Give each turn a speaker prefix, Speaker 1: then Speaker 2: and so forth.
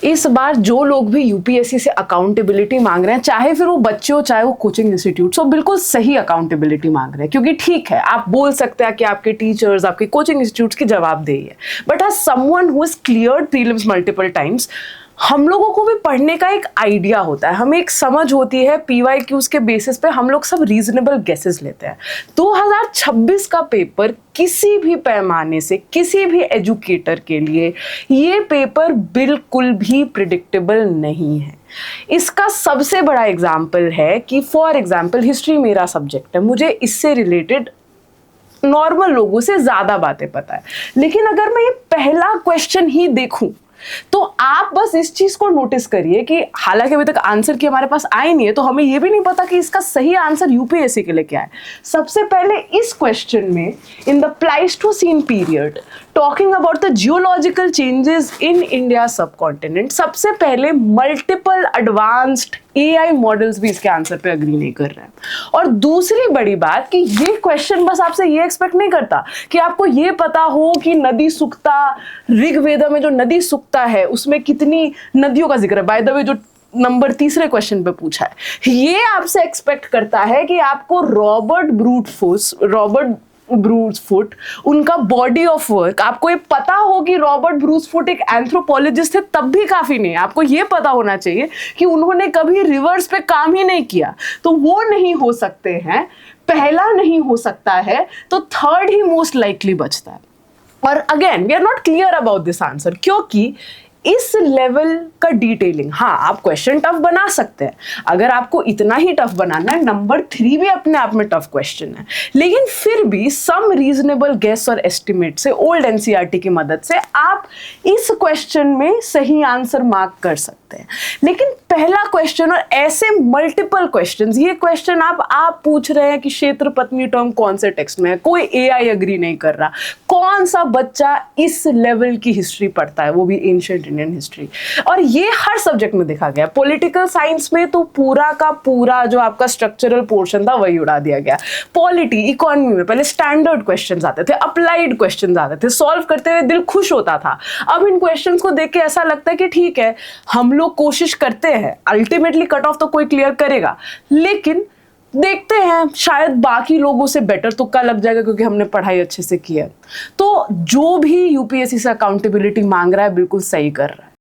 Speaker 1: इस बार जो लोग भी यूपीएससी से अकाउंटेबिलिटी मांग रहे हैं, चाहे फिर वो बच्चे हो चाहे वो कोचिंग इंस्टीट्यूट हो, बिल्कुल सही अकाउंटेबिलिटी मांग रहे हैं। क्योंकि ठीक है, आप बोल सकते हैं कि आपके टीचर्स, आपके कोचिंग इंस्टीट्यूट्स की जवाबदेही है, but as someone who is cleared prelims multiple times, हम लोगों को भी पढ़ने का एक आइडिया होता है, हमें एक समझ होती है। पीवाईक्यूज के बेसिस पे हम लोग सब रीजनेबल गेसेस लेते हैं। 2026 का पेपर किसी भी पैमाने से किसी भी एजुकेटर के लिए ये पेपर बिल्कुल भी प्रिडिक्टेबल नहीं है। इसका सबसे बड़ा एग्जाम्पल है कि फॉर एग्जाम्पल हिस्ट्री मेरा सब्जेक्ट है, मुझे इससे रिलेटेड नॉर्मल लोगों से ज्यादा बातें पता है, लेकिन अगर मैं ये पहला क्वेश्चन ही देखूं तो आप बस इस चीज को नोटिस करिए कि हालांकि अभी तक आंसर की हमारे पास आए नहीं है, तो हमें यह भी नहीं पता कि इसका सही आंसर यूपीएससी के लिए क्या है। सबसे पहले इस क्वेश्चन में, in the Pleistocene period talking about the geological changes in India subcontinent, सबसे पहले मल्टीपल एडवांस्ड एआई मॉडल्स भी इसके आंसर पे अग्री नहीं कर रहे हैं। और दूसरी बड़ी बात कि ये क्वेश्चन बस आपसे ये एक्सपेक्ट नहीं करता कि आपको ये पता हो कि नदी सुक्ता, ऋग्वेद में जो नदी सुक्ता है उसमें कितनी नदियों का जिक्र है। बाय द वे जो नंबर तीसरे क्वेश्चन पे पूछा है, ये आपसे एक्सपेक्ट करता है कि आपको रॉबर्ट ब्रूसफुट उनका बॉडी ऑफ वर्क, आपको ये पता हो कि रॉबर्ट ब्रूसफुट एक एंथ्रोपोलॉजिस्ट थे, तब भी काफी नहीं है। आपको ये पता होना चाहिए कि उन्होंने कभी रिवर्स पे काम ही नहीं किया, तो वो नहीं हो सकते हैं। पहला नहीं हो सकता है तो थर्ड ही मोस्ट लाइकली बचता है। और again we are not clear about this answer, क्योंकि इस लेवल का डिटेलिंग, हाँ आप क्वेश्चन टफ बना सकते हैं, अगर आपको इतना ही टफ बनाना है, नंबर 3 भी अपने आप में टफ क्वेश्चन है, लेकिन फिर भी सम रीजनेबल गेस और एस्टिमेट से, ओल्ड एनसीईआरटी की मदद से आप इस क्वेश्चन में सही आंसर मार्क कर सकते हैं। लेकिन पहला क्वेश्चन और ऐसे मल्टीपल क्वेश्चंस, ये क्वेश्चन आप पूछ रहे हैं कि क्षेत्र पत्नी टर्म कौन से टेक्स्ट में है, कोई एआई एग्री नहीं कर रहा, कौन सा बच्चा इस लेवल की हिस्ट्री पढ़ता है, वो भी एंशिएंट इंडियन हिस्ट्री। और ये हर सब्जेक्ट में देखा गया। पॉलिटिकल साइंस में तो पूरा का पूरा जो आपका स्ट्रक्चरल पोर्शन था वही उड़ा दिया गया। पॉलिटी, इकोनॉमी में पहले स्टैंडर्ड क्वेश्चंस आते थे, अप्लाइड क्वेश्चंस आते थे, सॉल्व करते हुए दिल खुश होता था। अब इन क्वेश्चंस को देख के ऐसा लगता है कि ठीक है, हम लोग कोशिश करते हैं, अल्टीमेटली कट ऑफ तो कोई क्लियर करेगा, लेकिन देखते हैं शायद बाकी लोगों से बेटर तुक्का लग जाएगा क्योंकि हमने पढ़ाई अच्छे से की है। तो जो भी यूपीएससी से अकाउंटेबिलिटी मांग रहा है बिल्कुल सही कर रहा है।